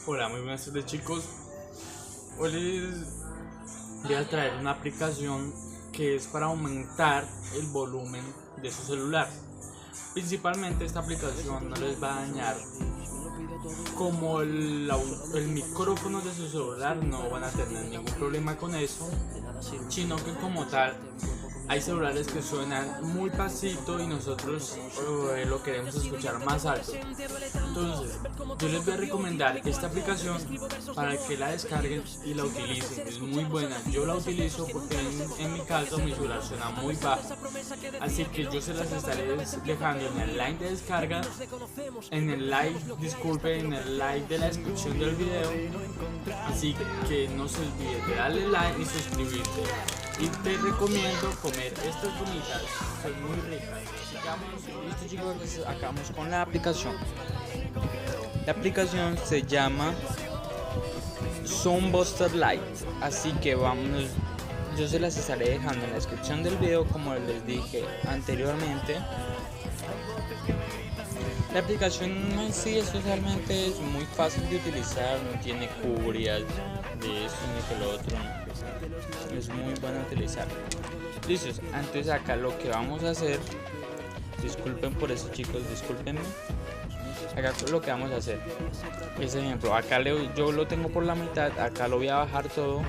Hola, muy buenas tardes chicos. Hoy les voy a traer una aplicación que es para aumentar el volumen de su celular. Principalmente esta aplicación no les va a dañar como el micrófono de su celular, no van a tener ningún problema con eso, sino que como tal hay celulares que suenan muy pasito y nosotros lo queremos escuchar más alto. Entonces yo les voy a recomendar esta aplicación para que la descarguen y la utilicen. Es muy buena, yo la utilizo porque en mi caso mi celular suena muy bajo, así que yo se las estaré dejando en el link de descarga, en el like, disculpen, en el like de la descripción del video. Así que no se olviden de darle like y suscribirte. Y te recomiendo comer estas bonitas, son muy ricas. Listo chicos, pues acabamos con la aplicación. La aplicación se llama Soundbuster Lite, así que vámonos. Yo se las estaré dejando en la descripción del video, como les dije anteriormente. La aplicación en sí realmente es muy fácil de utilizar, no tiene cubrías de esto ni de lo otro, es muy bueno utilizar. Listos, antes acá lo que vamos a hacer, disculpen por eso chicos, discúlpenme. Acá lo que vamos a hacer es, ejemplo, acá yo lo tengo por la mitad, acá lo voy a bajar todo.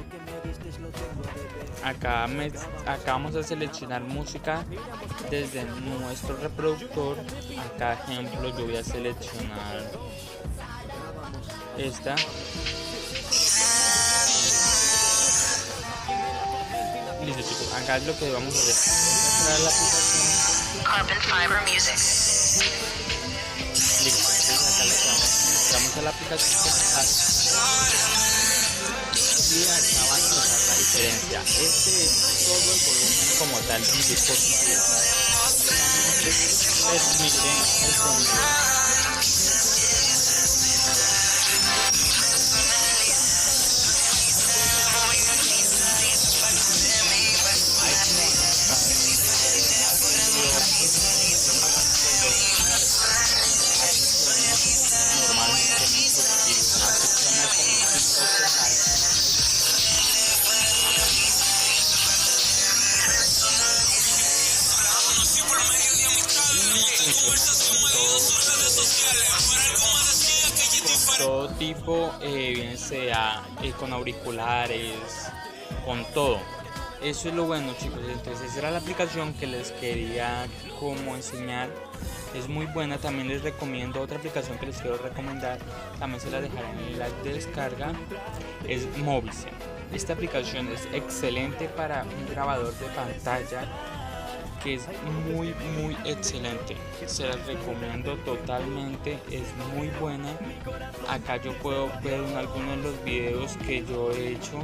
Acá vamos a seleccionar música desde nuestro reproductor. Acá ejemplo yo voy a seleccionar esta. Listo chicos, acá es lo que vamos a hacer. La aplicación Carbon Fiber Music. Listo, entonces acá le damos a la aplicación. Y acá van a notar la diferencia. Este es todo el volumen como tal del dispositivo. Miren el sonido. Todo tipo, bien sea con auriculares, con todo. Eso es lo bueno chicos. Entonces esa era la aplicación que les quería como enseñar. Es muy buena. También les recomiendo otra aplicación que les quiero recomendar, también se la dejaré en el link de descarga, es Movizen. Esta aplicación es excelente para un grabador de pantalla, que es muy excelente, se las recomiendo totalmente, es muy buena. Acá yo puedo ver algunos de los videos que yo he hecho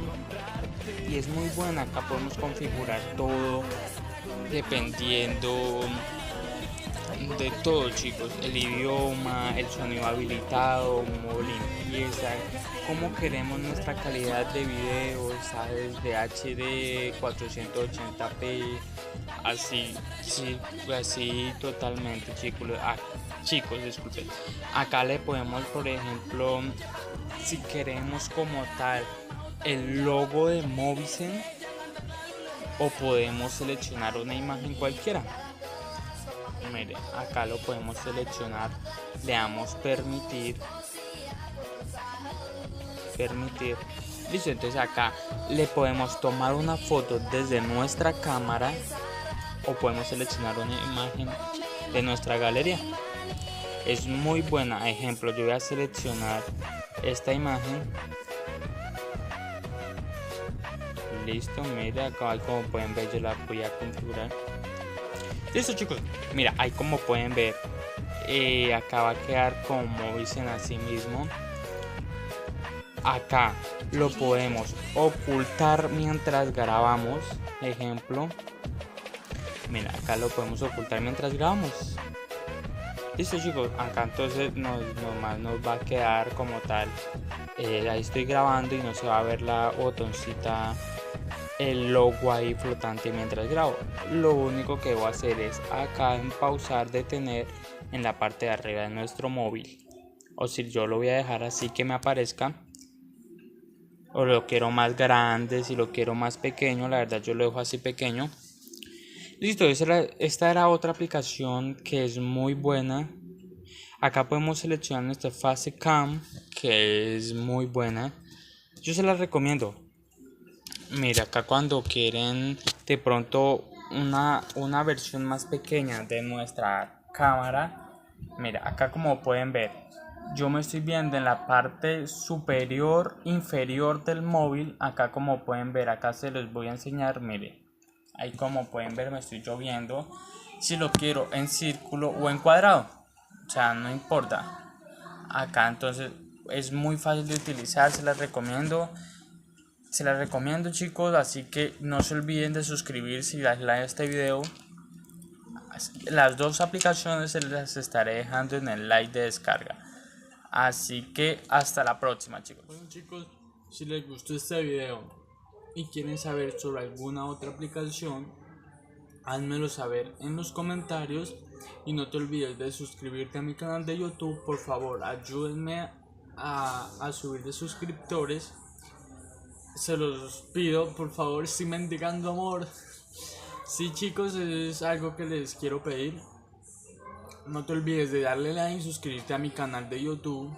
y es muy buena. Acá podemos configurar todo dependiendo de todo chicos, el idioma, el sonido habilitado, modo limpieza, cómo queremos nuestra calidad de video, ¿sabes? De HD 480p, así, sí, así totalmente chicos, disculpen. Acá le podemos, por ejemplo, si queremos como tal el logo de Movizen, o podemos seleccionar una imagen cualquiera. Mire, acá lo podemos seleccionar, le damos permitir. Listo, entonces acá le podemos tomar una foto desde nuestra cámara o podemos seleccionar una imagen de nuestra galería. Es muy buena. Ejemplo, yo voy a seleccionar esta imagen. Listo, mira acá como pueden ver yo la voy a configurar. Listo chicos, mira, ahí como pueden ver, acá va a quedar como Movizen así mismo. Acá lo podemos ocultar mientras grabamos, ejemplo. Mira, acá lo podemos ocultar mientras grabamos. Listo chicos, acá entonces nomás nos va a quedar como tal. Ahí estoy grabando y no se va a ver la botoncita, el logo ahí flotante mientras grabo. Lo único que voy a hacer es acá en pausar, detener en la parte de arriba de nuestro móvil o si yo lo voy a dejar así que me aparezca, o lo quiero más grande, si lo quiero más pequeño, la verdad yo lo dejo así pequeño. Listo, esta era otra aplicación que es muy buena. Acá podemos seleccionar nuestra fase cam, que es muy buena. Yo se la recomiendo. Mira, acá cuando quieren de pronto una versión más pequeña de nuestra cámara, mira, acá como pueden ver, yo me estoy viendo en la parte superior inferior del móvil. Acá como pueden ver, acá se los voy a enseñar, mire, ahí como pueden ver me estoy yo viendo si lo quiero en círculo o en cuadrado, o sea, no importa. Acá entonces es muy fácil de utilizar, se las recomiendo. Se las recomiendo, chicos, así que no se olviden de suscribirse y darle like a este video. Las dos aplicaciones se las estaré dejando en el like de descarga. Así que hasta la próxima, chicos. Bueno, chicos, si les gustó este video y quieren saber sobre alguna otra aplicación, házmelo saber en los comentarios. Y no te olvides de suscribirte a mi canal de YouTube. Por favor, ayúdenme a subir de suscriptores. Se los pido, por favor, estoy mendigando amor. Sí, chicos, es algo que les quiero pedir. No te olvides de darle like y suscribirte a mi canal de YouTube.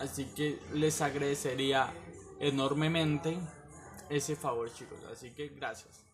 Así que les agradecería enormemente ese favor, chicos. Así que gracias.